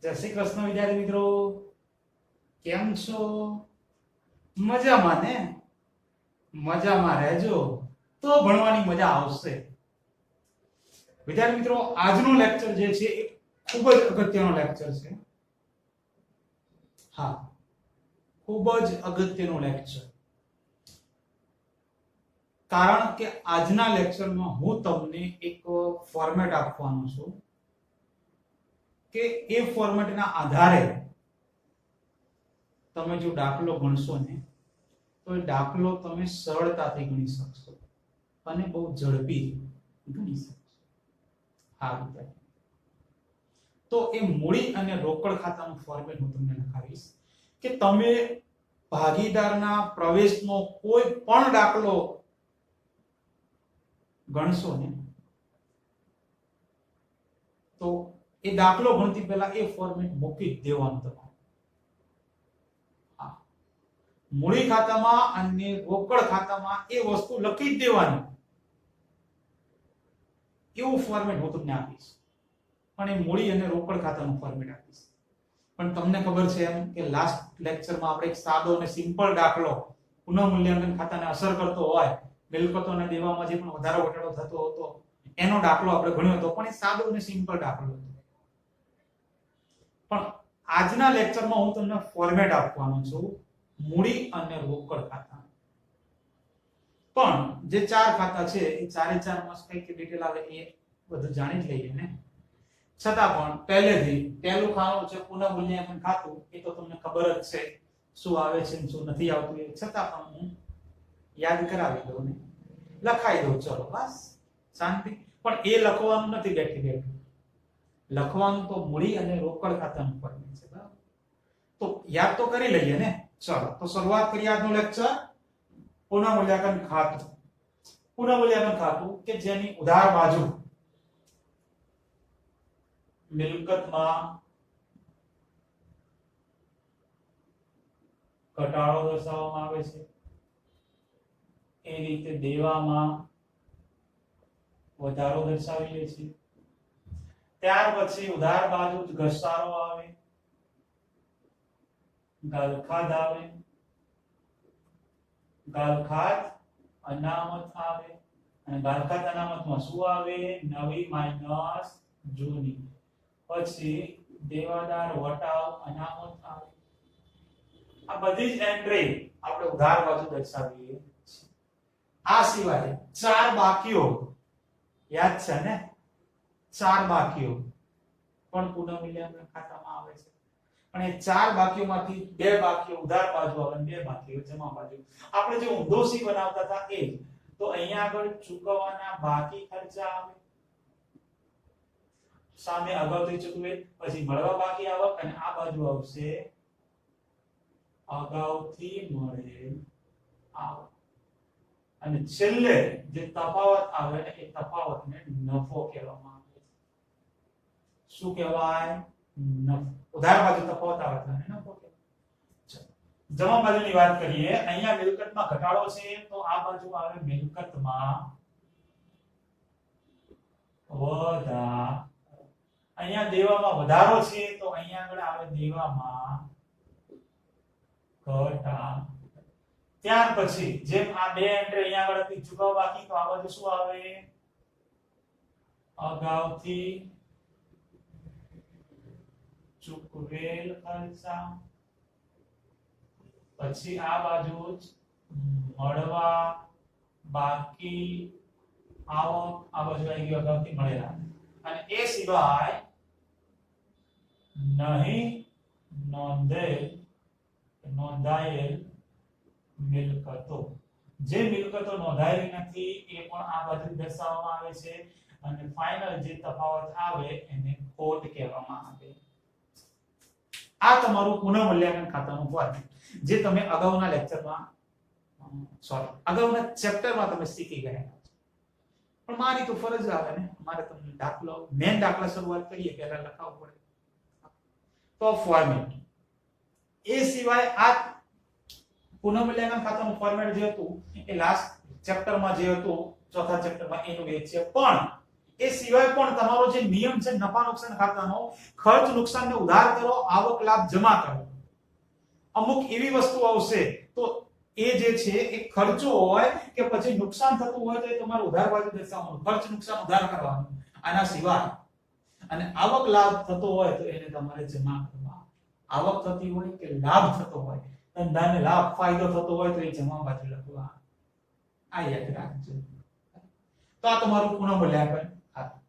જય શ્રી કૃષ્ણ વિદ્યાર્થી મિત્રો, કેમ છો? મજામાં ને? મજામાં રહેજો તો ભણવાની મજા આવશે. વિદ્યાર્થી મિત્રો, આજનો લેક્ચર જે છે એ ખૂબ જ અગત્યનો લેક્ચર છે. હા, ખૂબ જ અગત્યનો લેક્ચર. કારણ કે આજના લેક્ચરમાં હું તમને એક ફોર્મેટ આપવાનો છું કે એ ફોર્મેટના આધારે તમે જો દાખલો ગણશો ને તો એ દાખલો તમે સરળતાથી ગણી શકશો અને બહુ ઝડપી ગણી શકશો. હા વિદ્યાર્થી, તો એ મૂડી અને રોકડ ખાતાનું ફોર્મેટ હું તમને લખાવીશ કે તમે ભાગીદારના પ્રવેશનો કોઈ પણ દાખલો ગણશો ને તો એ દાખલો ગણતી પહેલા એ ફોર્મેટ મૂકી દેવાનું તમારે. મૂડી ખાતામાં અને રોકડ ખાતામાં એ વસ્તુ લખી જ દેવાની, એવું ફોર્મેટ હું તમને આપીશ. પણ એ મૂડી અને રોકડ ખાતાનું ફોર્મેટ આપીશ. પણ તમને ખબર છે એમ કે લાસ્ટ લેક્ચરમાં આપણે એક સાદો અને સિમ્પલ દાખલો પુનઃમૂલ્યાંકન ખાતાને અસર કરતો હોય, મિલકતોને દેવામાં જે પણ વધારો ઘટાડો થતો હતો એનો દાખલો આપણે ગણ્યો હતો, પણ એ સાદો અને સિમ્પલ દાખલો હતો. પણ આજના લેક્ચરમાં હું તમને ફોર્મેટ આપવાનો છું મૂડી અને રોકડ ખાતા. પણ જે ચાર ખાતા છે એ ચારે ચાર માં કઈ ડિટેલ આવે એ બધું જાણી જ લઈએ ને. છતાં પણ પહેલેથી પહેલું ખાનું છે પુનઃમૂલ્યાંકન ખાતું, એ તો તમને ખબર જ છે શું આવે છે ને શું નથી આવતું એ. છતાં પણ હું યાદ કરાવી દઉં ને લખાઈ દઉં, ચલો બસ શાંતિ. પણ એ લખવાનું નથી બેઠી બેઠું, લખવાનું તો મૂડી અને રોકડ ખાતાનું ફોર્મેટ છે. બરાબર, તો યાદ તો કરી લઈએ ને. ચલો તો શરૂઆત કરીએ આજનો લેક્ચર. પુનઃમૂલ્યાંકન ખાતું. પુનઃમૂલ્યાંકન ખાતું કે જેની ઉધાર બાજુ મિલકતમાં ઘટાડો દર્શાવવામાં આવે છે, એ રીતે દેવામાં વધારો દર્શાવીએ છીએ. ત્યાર પછી ઉધાર બાજુ ઘસારો આવે, ગાલખાદ આવે, ગાલખાદ અનામત આવે, અને ગાલખાદ અનામતમાં શું આવે? નવી માઈનસ જૂની. પછી દેવાદાર વટાવ અનામત આવે. આ બધી જ એન્ટ્રી આપણે ઉધાર બાજુ દર્શાવીએ છીએ. આ સિવાય ચાર બાકીઓ યાદ છે ને? ચાર બાકીઓ પણ પુનઃમૂલ્યાંકન ખાતામાં આવે છે. અને ચાર બાકીઓમાંથી બે બાકીઓ ઉધાર બાજુ આવે અને બે બાકીઓ જમા બાજુ. આપણે જે ઊંધો સી બનાવતા હતા એ તો અહીંયા આગળ ચૂકવવાના બાકી ખર્ચા આવે, સામે અગાઉથી ચૂકવેલ, પછી મળવા બાકી આવક, અને આ બાજુ આવશે અગાઉથી મળેલ આવક. અને છેલ્લે જે તફાવત આવે એ તફાવતને નફો કહેવામાં આવે છે. શું કહેવાય? નફો. ઉધાર બાજુ તફાવત આવે તો નફો કહેવાય. જમા બાજુની વાત કરીએ. અહીંયા મિલકતમાં ઘટાડો છે તો આ બાજુ આવે મિલકતમાં વધારો. અહીંયા દેવામાં વધારો છે તો અહીંયા આગળ આવે દેવામાં ઘટાડો. ત્યાર પછી જેમ આ બે એન્ટ્રી અહીંયા આગળ હતી ચૂકવવા બાકી, તો આ બાજુ શું આવે? અગાઉથી ચૂકવેલ ખર્ચા. પછી આ બાજુ જ મળવા બાકી આવક, આ બાજુ આવી ગયું અગાઉથી મળેલા. અને એ સિવાય નહીં નોંધાયેલ મિલકતો. જે મિલકતો નોંધાયેલી નથી એ પણ આ બાજુ દર્શાવવામાં આવે છે. અને ફાઇનલ જે તફાવત આવે એને ખોટ કહેવામાં આવે. આ તમારું પુનઃમૂલ્યાંકન ખાતાનું ફોર્મેટ જે તમે અગાઉના લેક્ચરમાં અગાઉના ચેપ્ટરમાં તમે શીખી ગયા છો. પણ મારી તો ફરજ આવે ને, મારે તમને દાખલો મેન દાખલા શરૂઆત કરીએ પહેલા લખાવવું પડે. તો ફોર્મેટ એ સિવાય આ પુનઃમૂલ્યાંકન ખાતાનું ફોર્મેટ જે હતું એ લાસ્ટ ચેપ્ટરમાં જે હતું ચોથા ચેપ્ટરમાં એનું એ છે. પણ એ સિવાય પણ તમારો જે નિયમ છે નફા નુકસાન ખાતાનો, ખર્ચ નુકસાનને ઉધાર કરો, આવક લાભ જમા કરો. અમુક એવી વસ્તુ આવશે તો એ જે છે એ ખર્ચો હોય કે પછી નુકસાન થતું હોય તો એ તમારે ઉધાર બાજુ દર્શાવવાનું, ખર્ચ નુકસાન ઉધાર કરવાનું. આના સિવાય અને આવક લાભ થતો હોય તો એને તમારે જમા કરવા. આવક થતી હોય કે લાભ થતો હોય, ધંધાને લાભ ફાયદો થતો હોય તો એ જમા બાજુ લખવા. આ યાદ રાખજો. તો આ તમારું પુનઃ મૂલ્યાંકન ખાતું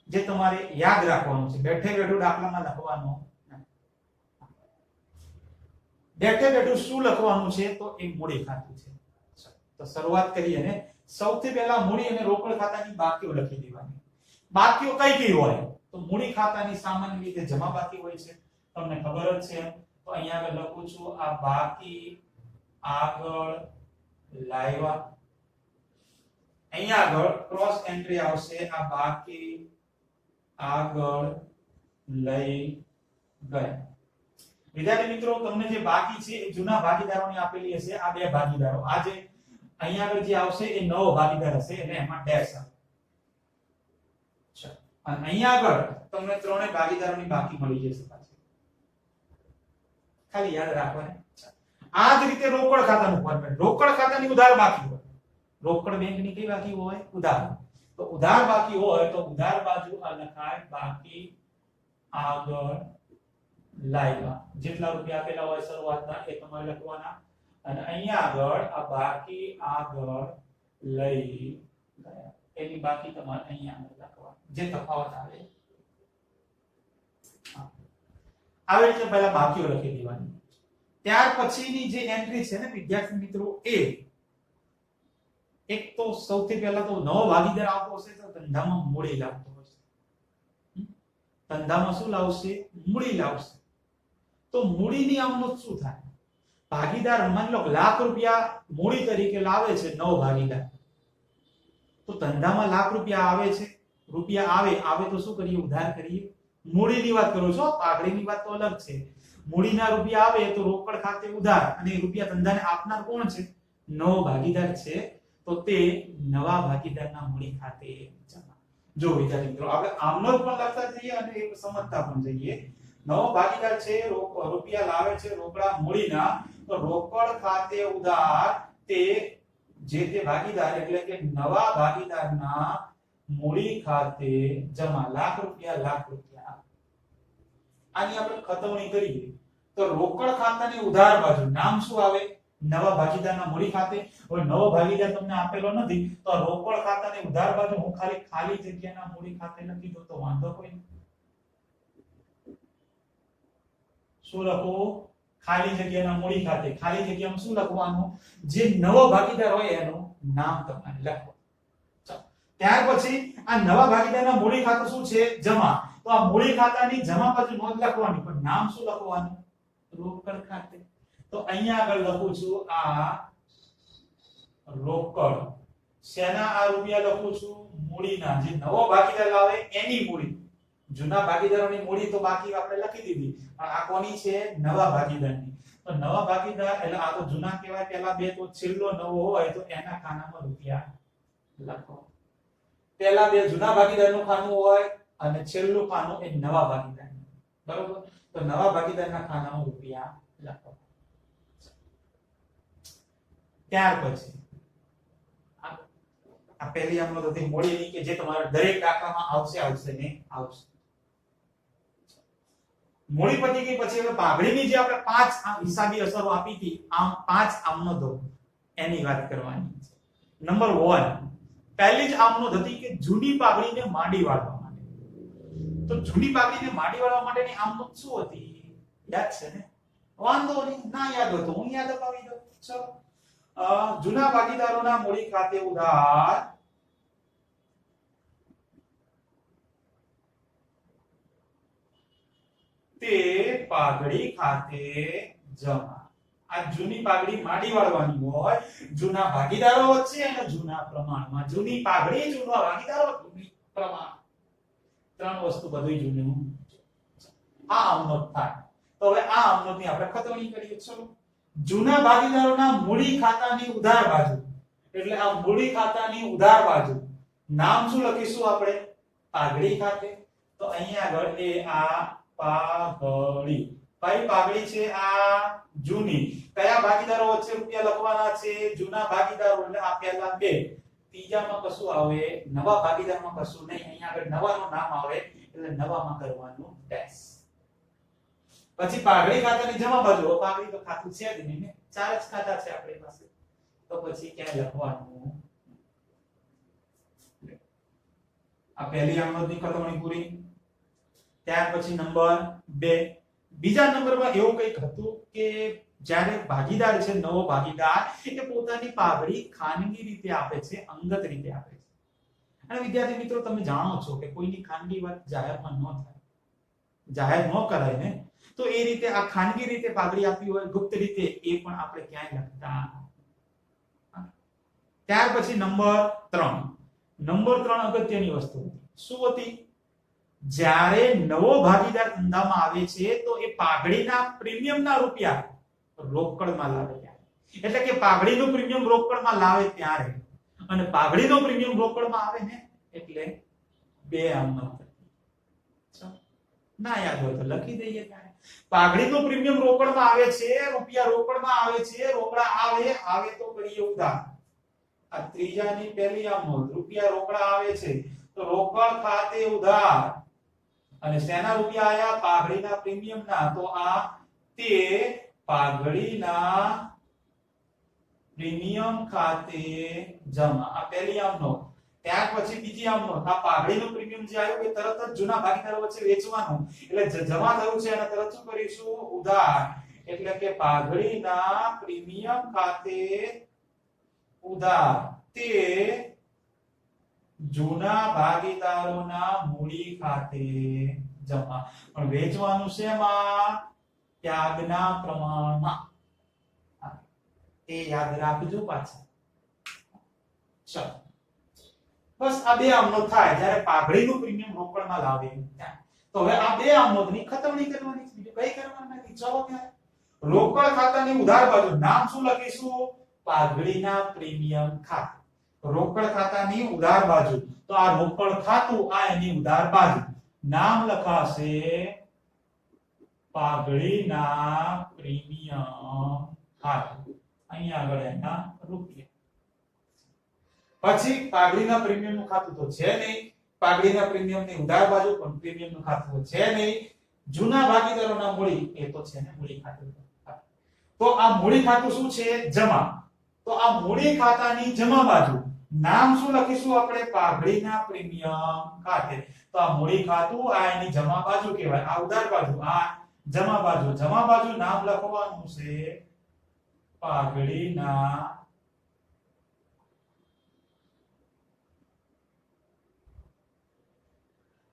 જે તમારે યાદ રાખવાનું છે. બેઠે બેઠું દાખલામાં લખવાનું. બેઠે બેઠું શું લખવાનું છે તો એ મૂડી ખાતું છે. તો શરૂઆત કરીએ ને. સૌથી પહેલા મૂડી અને રોકડ ખાતાની બાકીઓ લખી દેવાની. બાકીઓ કઈ કઈ હોય તો મૂડી ખાતાની સામાન્ય રીતે જમા બાકી હોય છે, તમને ખબર જ છે. તો અહીંયા આગળ લખું છું આ બાકી આગળ લાવ્યા. અહીંયા આગળ ક્રોસ એન્ટ્રી આવશે આ બાકી આગળ લઈ ગયા. વિદ્યાર્થી મિત્રો તમને જે બાકી છે એ જૂના ભાગીદારોની આપેલી હશે. આ બે ભાગીદારો, આ જે અહીંયા આગળ જે આવશે એ નવો ભાગીદાર હશે એટલે એમાં ડેશ આવે. અને અહીંયા આગળ તમને ત્રણે ભાગીદારોની બાકી મળી જશે પાછી. ખાલી યાદ રાખવાનું. આ જ રીતે રોકડ ખાતાનું ફોર્મેટ. રોકડ ખાતાની ઉધાર બાકી હોય. રોકડ બેંકની કઈ બાકી હોય? ઉધાર. તો ઉધાર બાકી હોય તો ઉધાર બાજુ આ લખાય બાકી આગળ લાવ્યા. જેટલા રૂપિયા આપેલા હોય શરૂઆતના એ તમારે લખવાના. અને અહીંયા આગળ આ બાકી આગળ લઈ ગયા એની બાકી તમારે અહીંયા આગળ લખવાની. જે તફાવત આવે આવી રીતે પહેલા બાકીઓ લખી દેવાની. ત્યાર પછીની જે એન્ટ્રી છે ને વિદ્યાર્થી મિત્રો, એ એક તો સૌથી પહેલા તો નવો ભાગીદાર આવતો હશે તો ધંધામાં મૂડી લાવતો હશે. ધંધામાં શું લાવશે? મૂડી લાવશે. તો મૂડીની આવક શું થાય? ભાગીદાર માની લો લાખ રૂપિયા મૂડી તરીકે લાવે છે નવો ભાગીદાર. તો ધંધામાં લાખ રૂપિયા આવે છે. રૂપિયા આવે તો શું કરીએ? ઉધાર કરીએ. મૂડીની વાત કરું છું, પાઘડીની વાત તો અલગ છે. મૂડીના રૂપિયા આવે તો રોકડ ખાતે ઉધાર, અને રૂપિયા ધંધાને આપનાર કોણ છે? નવો ભાગીદાર છે. તો તે નવા ભાગીદારના મૂડી ખાતે જમા. જો વિદ્યાર્થી મિત્રો આપણે આમનો પણ લખતા જઈએ અને એ સમજતા પણ જઈએ. નવો ભાગીદાર છે, રૂપિયા લાવે છે રોકડા મૂડીના, તો રોકડ ખાતે ઉધાર તે જે તે ભાગીદાર એટલે કે નવા ભાગીદારના મૂડી ખાતે જમા. લાખ રૂપિયા. આની આપણે ખતવણી કરીએ તો રોકડ ખાતાની ઉધાર બાજુ નામ શું આવે? નવા ભાગીદારના મૂડી ખાતે. હવે નવો ભાગીદાર તમને આપેલો નથી તો રોકડ ખાતાની ઉધાર બાજુ હું ખાલી જગ્યાના મૂડી ખાતે લખી દઉં તો વાંધો કોઈ નહીં. શું લખવું? ખાલી જગ્યાના મૂડી ખાતે. ખાલી જગ્યામાં શું લખવાનું? જે નવો ભાગીદાર હોય એનું નામ તમારે લખવાનું. ત્યાર પછી આ નવા ભાગીદારના મૂડી ખાતું શું છે? જમા. તો આ મૂડી ખાતાની જમા બાજુ નોંધ લખવાની, પણ નામ શું લખવાનું? રોકડ ખાતે. તો અહીંયા આગળ લખું છું આ રોકડ. શેના આ રૂપિયા લખું છું? મૂડીના. જે નવો ભાગીદાર લાવે એની મૂડી. જૂના ભાગીદારોની મૂડી તો બાકી આપણે લખી દીધી, પણ આ કોની છે? નવા ભાગીદારની. તો નવા ભાગીદાર એટલે આ તો જૂના કહેવાય પહેલા બે, તો છેલ્લો નવો હોય તો એના ખાનામાં રૂપિયા લખો. પહેલા બે જૂના ભાગીદારનું ખાનું હોય અને છેલ્લું ખાનું એ નવા ભાગીદારનું. બરોબર? તો નવા ભાગીદારના ખાનામાં રૂપિયા લખો. ત્યાર પછી આ પહેલી આમનો તો મૂડીની કે જે તમારા દરેક દાખલામાં આવશે ને આવશે. મૂડી પતી ગઈ પછી હવે પાઘડીની જે આપણે 5 હિસાબી અસરો આપી હતી, આમ 5 આમનોધો એની વાત કરવાની છે. નંબર 1 પહેલી જ આમનોધ હતી કે જૂની પાઘડીને માંડી વાળવા માટે. તો જૂની પાઘડીને માંડી વાળવા માટેની આમનોધ શું હતી? યાદ છે ને? વાંધો નહીં, ના યાદ હોય તો હું યાદ અપાવી દઉં. ચલો, જૂના ભાગીદારોના મૂડી ખાતે ઉધાર તે પાઘડી ખાતે જમા. આ જૂની પાઘડી માંડી વાળવાની હોય જૂના ભાગીદારો વચ્ચે અને જૂના પ્રમાણમાં. જૂની પાઘડી, જૂના ભાગીદારો, જૂની પ્રમાણ, ત્રણ વસ્તુ બધું જૂનું. આ આમનોધ થાય. તો હવે આ આમનોધની આપણે ખતવણી કરીએ. ચલો, જૂના ભાગીદારોના મૂડી ખાતાની ઉધાર બાજુ એટલે આ મૂડી ખાતાની ઉધાર બાજુ નામ શું લખીશું આપણે? પાઘડી ખાતે તો અહીંયા આગળ એ આ પાઘડી કઈ પાઘડી છે આ જૂની કયા ભાગીદારો વચ્ચે રૂપિયા લખવાના છે જૂના ભાગીદારો એટલે આ પહેલા બે ત્રીજામાં કશું આવે નવા ભાગીદારમાં કશું નહીં અહીંયા આગળ નવાનું નામ આવે એટલે નવામાં કરવાનું ડેશ પછી પાઘડી ખાતાની જમા બાજુ પાઘડી તો ખાતું છે જ નહીં ને ચાર જ ખાતા છે આપણી પાસે તો પછી ક્યાં લખવાનું આ પહેલી આમનોંધની કથવણી પૂરી ત્યાર પછી નંબર 2 બીજા નંબરમાં એવું કંઈક હતું કે જ્યારે ભાગીદાર છે નવો ભાગીદાર એ પોતાની પાઘડી ખાનગી રીતે આપે છે અંગત રીતે આપે છે અને વિદ્યાર્થી મિત્રો તમે જાણો છો કે કોઈની ખાનગી વાત જાહેરમાં ન થાય જાહેર ન કરાય ને તો એ રીતે આ ખાનગી રીતે પાઘડી આપી હોય ગુપ્ત રીતે એ પણ આપણે ક્યાંય લખતા ત્યાર પછી નંબર 3 અગત્યની વસ્તુ શું હતી જ્યારે નવો ભાગીદાર ધંધામાં આવે છે તો એ પાઘડીના પ્રીમિયમના રૂપિયા રોકડમાં લાવે ત્યારે એટલે કે પાઘડીનું પ્રીમિયમ રોકડમાં લાવે ત્યારે અને પાઘડીનો પ્રીમિયમ રોકડમાં આવે ને એટલે બે આમનો ના યાદ હોય તો લખી દઈએ ત્યારે પાઘડીનું પ્રીમિયમ રોકડમાં આવે છે રૂપિયા રોકડમાં આવે છે રોકડા આવે તો કરીએ ઉધાર આ ત્રીજાની પહેલી આમનોંધ રૂપિયા રોકડા આવે છે તો રોકડ ખાતે ઉધાર અને શેના રૂપિયા આયા પાઘડીના પ્રીમિયમના તો આ તે પાઘડીના પ્રીમિયમ ખાતે જમા આ પહેલી આમનોંધ ત્યાર પછી બીજી આમનોંધ આ પાઘડીનું પ્રીમિયમ જે આવ્યું એ તરત જ જૂના ભાગીદારો વચ્ચે વેચવાનું એટલે જમા થયું છે અને તરત શું કરીશું ઉધાર એટલે કે પાઘડીના પ્રીમિયમ ખાતે ઉધાર તે જૂના ભાગીદારોના મૂડી ખાતે જમા પણ વેચવાનું શેમાં ત્યાગના પ્રમાણમાં એ યાદ રાખજો પાછા ચાલો બસ આ બે આમનોંધ થાય જ્યારે પાઘડીનું પ્રીમિયમ રોકડમાં લાવે તો હવે આ બે આમનોંધની ખતવણી કરવાની છે બીજું કઈ કરવાનું નથી ચલો ત્યારે રોકડ ખાતાની ઉધાર બાજુ નામ શું લખીશું પાઘડીના પ્રીમિયમ ખાતું રોકડ ખાતાની ઉધાર બાજુ તો આ રોકડ ખાતું આ એની ઉધાર બાજુ નામ લખાશે પાઘડીના પ્રીમિયમ ખાતું અહીંયા આગળ એના રૂપિયા પછી પાઘડીના પ્રીમિયમનું ખાતું તો છે નહીં પાઘડીના પ્રીમિયમની ઉધાર બાજુ પણ પ્રીમિયમનું ખાતું છે નહીં જૂના ભાગીદારોના મૂડી એ તો છે ને મૂડી ખાતું તો આ મૂડી ખાતું શું છે જમા તો આ મૂડી ખાતાની જમા બાજુ નામ શું લખીશું આપણે પાઘડીના પ્રીમિયમ ખાતે તો આ મૂડી ખાતું આ એની જમા બાજુ કહેવાય આ ઉધાર બાજુ આ જમા બાજુ નામ લખવાનું છે પાઘડીના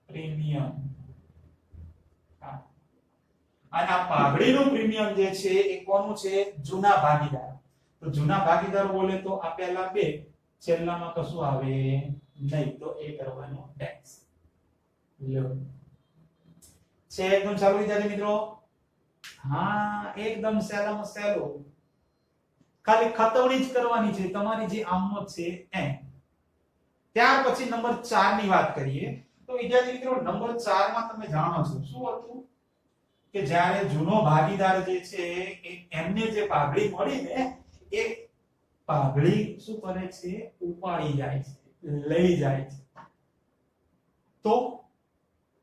પ્રીમિયમ અને આ પાઘડીનું પ્રીમિયમ જે છે એ કોનું છે જૂના ભાગીદાર તો જૂના ભાગીદાર બોલે તો આ પહેલા બે છેલ્લામાં કશું આવે નહીં તો એ કરવાનું ટેક્સ લો છે એકદમ સારું વિદ્યાર્થી મિત્રો હા એકદમ સહેલામાં સહેલો ખાલી ખતવણી જ કરવાની છે તમારી જે આમનોંધ છે એમ ત્યાર પછી નંબર 4 ની વાત કરીએ તો વિદ્યાર્થી મિત્રો નંબર 4 માં તમે જાણો છો શું હતું કે જ્યારે જૂનો ભાગીદાર જે છે એમને જે પાઘડી મળી ને એ પાઘડી શું કરે છે ઉપાડી જાય છે લઈ જાય છે તો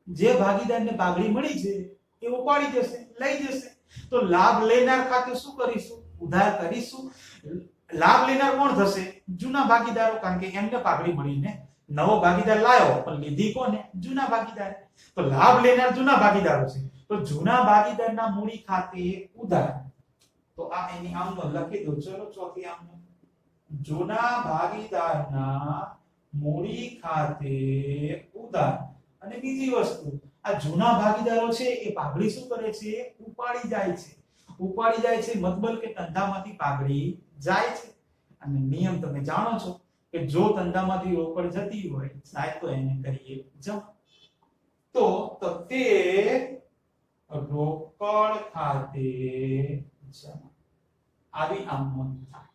જે ભાગીદારને પાઘડી મળી છે એ ઉપાડી જશે લઈ જશે તો લાભ લેનાર ખાતે શું કરીશું ઉધાર કરીશું લાભ લેનાર કોણ થશે જૂના ભાગીદારો કારણ કે એમને પાઘડી મળીને નવો ભાગીદાર લાયો પણ લીધી કોને જૂના ભાગીદાર તો લાભ લેનાર જૂના ભાગીદારો છે તો જૂના ભાગીદારના મૂડી ખાતે ઉધાર તો આ એની આમનોંધ લખી દો ચલો ચોથી આમનોંધ જૂના ભાગીદારના મૂડી ખાતે ઉધાર અને બીજી વસ્તુ આ જૂના ભાગીદારો છે એ પાઘડી શું કરે છે ઉપાડી જાય છે મતલબ કે ધંધામાંથી પાઘડી જાય છે અને નિયમ તમે જાણો છો કે જો ધંધામાંથી રોકડ જતી હોય સાહેબ તો એને કરીએ જમા તો તે રોકડ ખાતે જમા આવી આમનોંધ થાય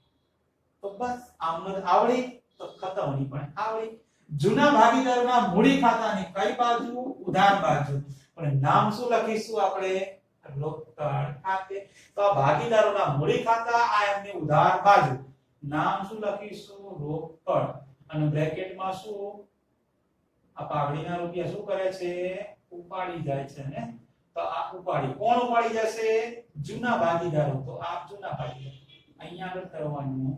તો બસ આમનોંધ આવડી તો ખતવણી પણ આવડી જૂના ભાગીદારોના મૂડી ખાતાની કઈ બાજુ? ઉધાર બાજુ. પણ નામ શું લખીશું આપણે? રોકડ ખાતે. તો આ ભાગીદારોના મૂડી ખાતા, આ એમની ઉધાર બાજુ. નામ શું લખીશું? રોકડ. અને બ્રેકેટમાં શું? આ પાઘડીના રૂપિયા શું કરે છે? ઉપાડી જાય છે ને. તો આ ઉપાડી કોણ ઉપાડી જશે? જૂના ભાગીદારો. તો આ જૂના ભાગીદારો અહીંયા આગળ કરવાનું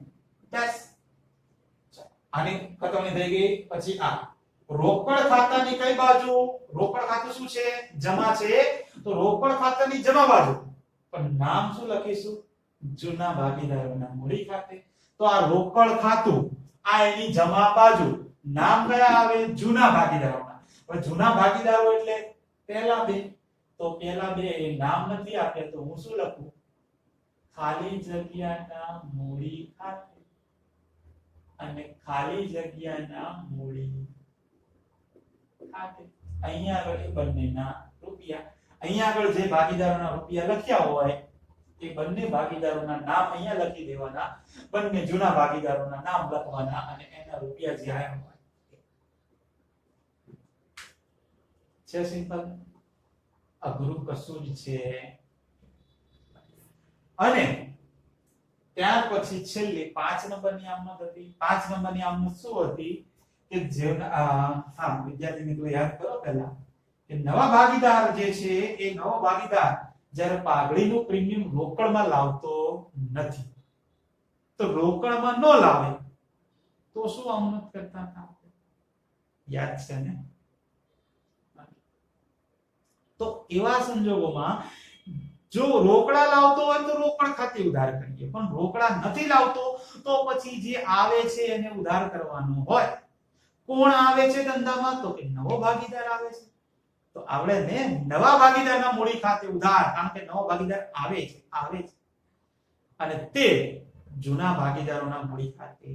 બસ. આની ખતમની થઈ ગઈ. પછી આ રોકડ ખાતાની કઈ બાજુ? રોકડ ખાતું શું છે? જમા છે. તો રોકડ ખાતાની જમા બાજુ. પણ નામ શું લખીશું? જૂના ભાગીદારોના મૂડી ખાતે. તો આ રોકડ ખાતું, આ એની જમા બાજુ. નામ કયા આવે? જૂના ભાગીદારોના. પણ જૂના ભાગીદારો એટલે પહેલા બે. તો પહેલા બે નામ નથી આપ્યા, તો હું શું લખું? ખાલી જગ્યાના મૂડી ખાતે. અને ખાલી જગ્યાના મૂડી ખાતે. અહીંયા આગળ એ બંનેના રૂપિયા. અહીંયા આગળ જે ભાગીદારોના રૂપિયા લખ્યા હોય એ બંને ભાગીદારોના નામ અહીંયા લખી દેવાના. બંને જૂના ભાગીદારોના નામ લખવાના અને એના રૂપિયા જે આયા હોય છે. સિમ્પલ. અઘરું કશું જ છે. અને ત્યાર પછી છેલ્લી 5 નંબરની આમનોંધ હતી. 5 નંબરની આમનોંધ શું હતી? કે જે વિદ્યાર્થી મિત્રો યાદ કરો પહેલા કે નવા ભાગીદાર જે છે એ નવો ભાગીદાર જ્યારે પાઘડીનું પ્રીમિયમ રોકડમાં લાવતો નથી, તો રોકડમાં ન લાવે તો શું આમનોંધ કરતા હતા? યાદ છે ને? તો એવા સંજોગોમાં જો રોકડા લાવતો હોય તો રોકડ ખાતે ઉધાર કરીએ, પણ રોકડા નથી લાવતો તો પછી જે આવે છે એને ઉધાર કરવાનો હોય. કોણ આવે છે ધંધામાં? તો કે નવો ભાગીદાર આવે છે. તો આપણે ને નવા ભાગીદારના મૂડી ખાતે ઉધાર, કારણ કે નવો ભાગીદાર આવે છે અને તે જૂના ભાગીદારોના મૂડી ખાતે.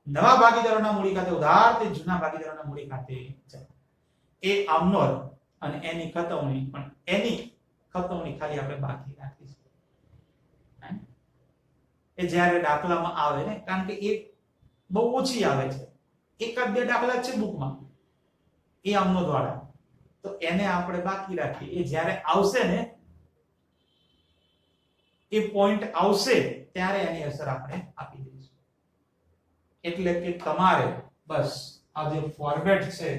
નવા ભાગીદારોના મૂડી ખાતે ઉધાર, તે જૂના ભાગીદારોના મૂડી ખાતે. એ આમનોંધ અને એની ખતવણી. પણ એની ખતવણી ખાલી આપણે બાકી રાખીશું. એ જ્યારે દાખલામાં આવે ને, કારણ કે એ બહુ ઓછી આવે છે, એક જ બે દાખલા છે બુકમાં એ આમનોંધ વાળા, તો એને આપણે બાકી રાખીએ. એ જ્યારે આવશે ને, એ પોઈન્ટ આવશે ત્યારે એની અસર આપણે આપી દઈશું. એટલે કે તમારે બસ આ જે ફોર્મેટ છે,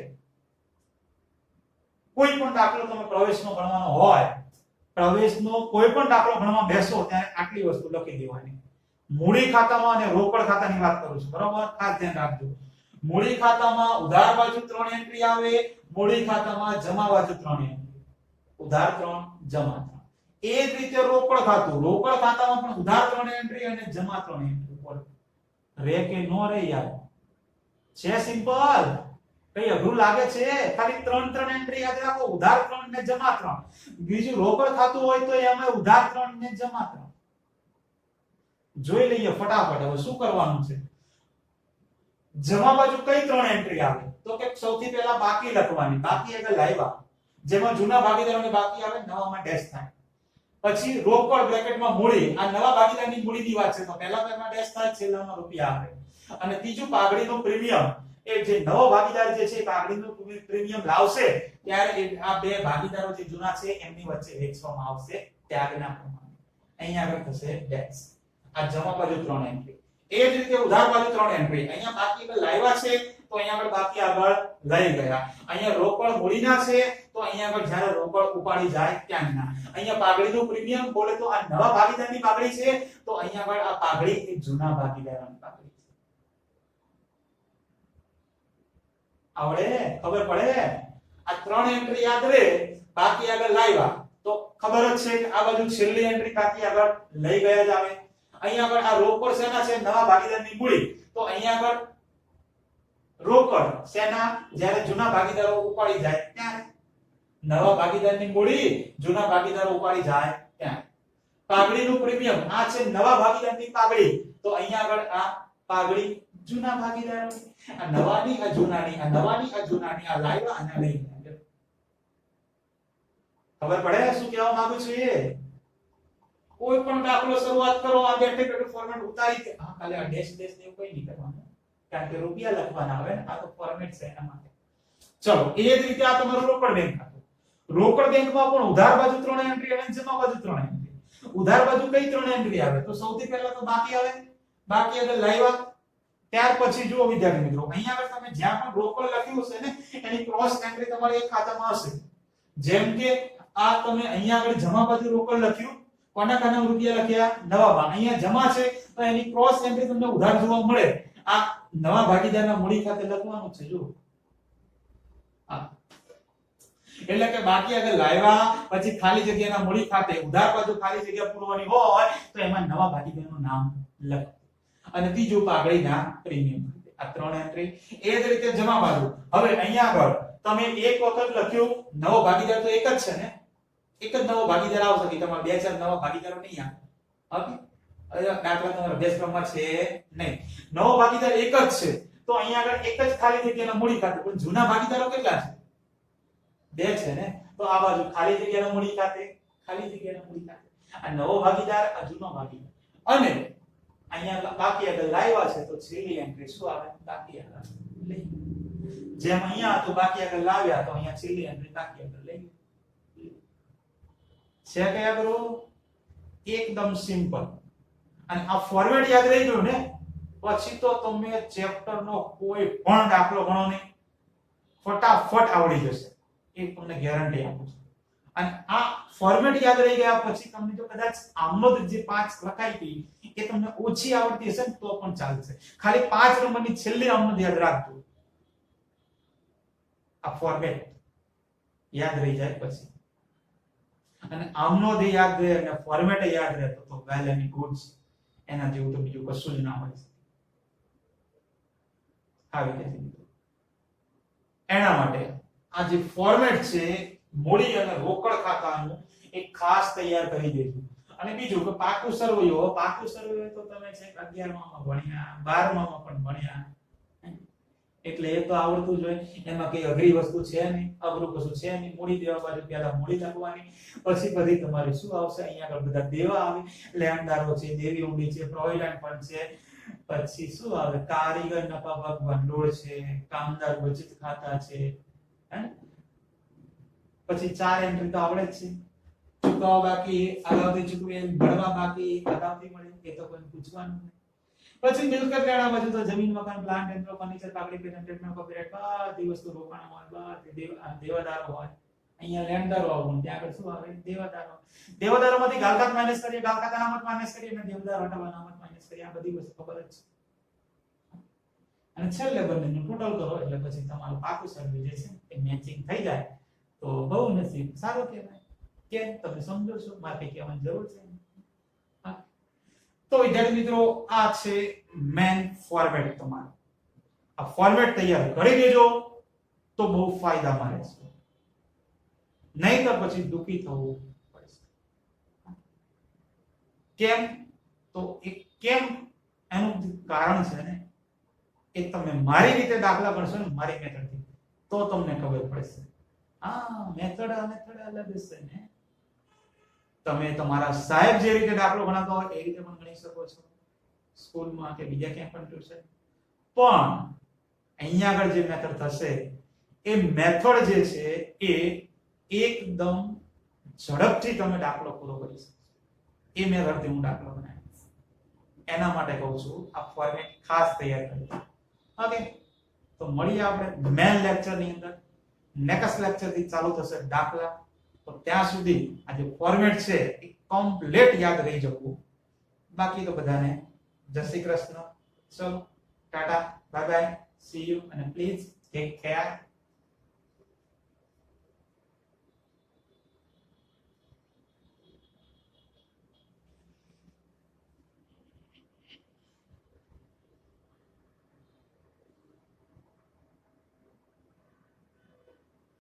કોઈ પણ દાખલો તમે પ્રવેશનો ગણવાનો હોય, પ્રવેશનો કોઈ પણ દાખલો ગણવા બેસો ત્યારે આટલી વસ્તુ લખી દેવાની. મૂડી ખાતામાં અને રોકડ ખાતાની વાત કરું છું, બરાબર? ખાસ ધ્યાન રાખજો. મૂડી ખાતામાં ઉધાર બાજુ 3 એન્ટ્રી આવે, મૂડી ખાતામાં જમા બાજુ 3 એન્ટ્રી. ઉધાર 3, જમા 3. એ જ રીતે રોકડ ખાતું, રોકડ ખાતામાં પણ ઉધાર 3 એન્ટ્રી અને જમા 3 એન્ટ્રી. બોલો રે કે નો રે યાર? છે સિમ્પલ. કઈ અઘરું લાગે છે? ખાલી 3 એન્ટ્રી યાદ રાખો, ઉધાર 3 ને જમા 3. બીજું રોકડ ખાતું હોય તો એમાં ઉધાર 3 ને જમા 3. જોઈ લઈએ ફટાફટ. હવે શું કરવાનું છે? જમા બાજુ કઈ 3 એન્ટ્રી આવે? તો કે સૌથી પહેલા બાકી લખવાની. બાકી એટલે લાવ્યા, જેમાં જૂના ભાગીદારોની બાકી આવે, નવામાં ડેશ થાય. પછી રોકડ બ્રેકેટમાં મૂડી, આ નવા ભાગીદારની મૂડીની વાત છે, તો પહેલા પેમાં ડેશ થાય, છેલ્લામાં રૂપિયા આવે. અને ત્રીજું પાઘડીનું પ્રીમિયમ. એ જે નવો ભાગીદાર જે છે પાઘડીનું પ્રીમિયમ લાવશે ત્યારે આ બે ભાગીદારો જે જૂના છે એમની વચ્ચે વેચવામાં આવશે ત્યાગના પ્રમાણે. અહીંયા આગળ થશે ડેશ. આ જમા બાજુ 3 એન્ટ્રી. એ જ રીતે ઉધાર બાજુ 3 એન્ટ્રી. અહીંયા બાકી આગળ લાવ્યા છે તો અહીંયા આગળ બાકી આગળ લઈ ગયા. અહીંયા રોકડ મૂડીના છે તો અહીંયા આગળ જ્યારે રોકડ ઉપાડી જાય ત્યાંના. અહીંયા પાઘડીનું પ્રીમિયમ બોલે તો આ નવા ભાગીદારની પાઘડી છે, તો અહીંયા આગળ આ પાઘડી એ જૂના ભાગીદારની પાઘડી. આવડે? ખબર પડે? આ 3 એન્ટ્રી યાદ રહે, બાકી આગળ લાવ્યા તો ખબર જ છે કે આ બાજુ છેલ્લી એન્ટ્રી બાકી આગળ લઈ ગયા જ આવે. અહીંયા આગળ આ રોકડ શેના છે? નવા ભાગીદારની મૂડી. તો અહીંયા આગળ રોકડ શેના? જ્યારે જૂના ભાગીદારો ઉપાડી જાય ત્યારે. નવા ભાગીદારની મૂડી, જૂના ભાગીદારો ઉપાડી જાય ત્યારે. પાઘડીનું પ્રીમિયમ, આ છે નવા ભાગીદારની પાઘડી, તો અહીંયા આગળ આ પાઘડી જૂના ભાગીદારોની. આ નવાની આ જૂનાની, આ નવાની આ જૂનાની, આ લાવ્યા અને લઈ ગયા. ખબર પડે શું કહેવા માંગુ છું? એ કોઈ પણ દાખલો શરૂઆત કરો, આ બેઠે બેઠે ફોર્મેટ ઉતારી કે હા ખાલી આ ડેશ ડેશ ને કોઈ નહીં કરવાનું. કારણ કે રૂપિયા લખવાના આવે ને, આ તો ફોર્મેટ છે એના માટે. ચલો એ જ રીતે આ તમારું રોકડ બેંક ખાતું. રોકડ બેંકમાં પણ ઉધાર બાજુ 3 એન્ટ્રી આવે, જમા બાજુ 3 એન્ટ્રી. ઉધાર બાજુ કઈ 3 એન્ટ્રી આવે? તો સૌથી પહેલા તો બાકી આવે. બાકી આગળ લાવ્યા, ત્યાર પછી જુઓ વિદ્યાર્થી મિત્રો, અહીંયા આગળ તમે જ્યાં પણ રોકડ લખ્યું હશે ને એની ક્રોસ એન્ટ્રી તમારે એક ખાતામાં હશે. જેમ કે આ તમે અહીંયા આગળ જમા બાજુ રોકડ લખ્યું, કોના ખાતામાં રૂપિયા લખ્યા? નવાબા. અહીંયા જમા છે તો એની ક્રોસ એન્ટ્રી તમને ઉધાર જોવા મળે. આ નવા ભાગીદારના મૂડી ખાતે લખવાનું છે. જુઓ એટલે કે બાકી આગળ લાવ્યા પછી ખાલી જગ્યાના મૂડી ખાતે ઉધાર બાજુ ખાલી જગ્યા પૂરવાની હોય તો એમાં નવા ભાગીદારનું નામ લખો. અને ત્રીજું પાઘડીના પ્રીમિયમ. આ 3 એન્ટ્રી. એ જ રીતે જમા બાજુ. હવે અહીંયા આગળ તમે એક વખત લખ્યું, નવો ભાગીદાર તો એક જ છે ને, એક જ નવો ભાગીદાર આવશે કે તમારે 2-4 નવા ભાગીદારો નહીં આવે. ઓકે, દાખલા તમારા અભ્યાસક્રમમાં છે નહીં. નવો ભાગીદાર એક જ છે તો અહીંયા આગળ એક જ ખાલી જગ્યાના મૂડી ખાતે, પણ જૂના ભાગીદારો કેટલા છે? 2 છે ને, તો આ બાજુ ખાલી જગ્યાના મૂડી ખાતે, ખાલી જગ્યાના મૂડી ખાતે. આ નવો ભાગીદાર, આ જૂનો ભાગીદાર. અને અહીંયા બાકી આગળ લાવ્યા છે તો છેલ્લી એન્ટ્રી શું આવે? બાકી આગળ લઈ. જેમ અહીંયા તો બાકી આગળ લાવ્યા તો અહીંયા છેલ્લી એન્ટ્રી બાકી આગળ લઈ. છે કયા કરો? એકદમ સિમ્પલ. અને આ ફોર્મેટ યાદ રહી ગયું ને, પછી તો તમે ચેપ્ટરનો કોઈ પણ દાખલો ગણો નહીં, ફટાફટ આવડી જશે. એ તમને ગેરંટી આપું છું. અને આ ફોર્મેટ યાદ રહી ગયા પછી તમને જો કદાચ આમનો જે 5 લખાઈ હતી એ તમને ઓછી આવડતી હશે તો પણ ચાલશે. ખાલી 5 નંબરની છેલ્લી આમનો યાદ રાખજો. આ ફોર્મેટ યાદ રહી જાય પછી, અને આમનો જે યાદ રહે અને ફોર્મેટ યાદ રહે તો વેલ એન્ડ ગુડ. એના જેવું તો બીજું કશું જ ના હોય. આવી રીતે મિત્રો એના માટે આ જે ફોર્મેટ છે મૂડી અને રોકડ ખાતાનું એક ખાસ તૈયાર કરી દેજો. અને બીજું કે પાકું સરવૈયો. પાકું સરવૈયો તો તમે છે 11માં ભણ્યા, 12માં પણ ભણ્યા, એટલે એ તો આવડતું જ હોય. એમાં કઈ અઘરી વસ્તુ છે નહીં, અઘરું કશું છે નહીં. મૂડી દેવા બાજુ પહેલા મૂડી લખવાની, પછી બધી તમારે શું આવશે? અહીંયા આગળ બધા દેવા આવે, લેણદારો છે, દેવી ઊંડી છે, પ્રોવિડન્ટ ફંડ છે, પછી શું આવે? કારીગર નફા ભાગ ભંડોળ છે, કામદાર બચત ખાતા છે, હે? પછી 4 એન્ટ્રી તો આવડે જ છે. ચૂકવવા બાકી, અગાઉથી ચૂકવે, ભરવા બાકી, અગાઉથી મળે, એ તો કોઈ પૂછવાનું નહીં. પછી મિલકત લેણા બાજુ તો જમીન, મકાન, પ્લાન્ટ, યંત્રો, ફર્નિચર, પાકડી, પેટન્ટ, ટ્રેડમાર્ક, કોપીરાઇટ, બધી વસ્તુ રોકાણમાં હોય, દેવાદારો હોય. અહીંયા લેણદારો આવવાનું, ત્યાં આગળ શું આવે? દેવાદારો. દેવાદારોમાંથી ગાલખાત માઈનસ કરીએ, ગાલખાત અનામત માઈનસ કરીએ અને દેવદાર હટાવવા અનામત માઈનસ કરીએ. આ બધી વસ્તુ ખબર જ છે. અને છેલ્લે બંનેનું ટોટલ કરો એટલે પછી તમારું પાકું સર્વે જે છે એ મેચિંગ થઈ જાય તો બહુ નસીબ સારું કહેવાય. કેમ? તમે સમજો છો, મારે કહેવાની જરૂર છે. તો વિદ્યાર્થી મિત્રો આ છે મેન ફોર્મેટ. તમારે આ ફોર્મેટ તૈયાર કરી દેજો તો બહુ ફાયદામાં રહેશે. નહીં તો પછી દુખી થવું પડશે. કેમ? તો એ કેમ એનું કારણ છે ને એ તમે મારી રીતે દાખલા ગણશો ને, મારી મેથડથી, તો તમને ખબર પડશે. આ મેથડ અલગ હશે ને. તમે તમારા સાહેબ જે રીતે દાખલો ગણાવતા હોય એ રીતે પણ ગણી શકો છો, સ્કૂલમાં કે બીજા ક્યાંય પણ ટ્યુશન. પણ અહીંયા આગળ જે મેથડ થશે એ મેથડ જે છે એ એકદમ ઝડપથી તમે દાખલો પૂરો કરી શકો. એ મેથડથી હું દાખલો બનાવીશ. એના માટે કહું છું આ ફોર્મેટ ખાસ તૈયાર કરજો. ઓકે, તો મળીએ આપણે મેન લેક્ચરની અંદર. નેક્સ્ટ લેક્ચર થી ચાલુ થશે દાખલા. તો ત્યાં સુધી આ જે ફોર્મેટ છે એ કમ્પ્લીટ યાદ રહી જવું. બાકી તો બધાને જય શ્રી કૃષ્ણ. ચલો Tata, bye bye, C you, અને પ્લીઝ ટેક કેર.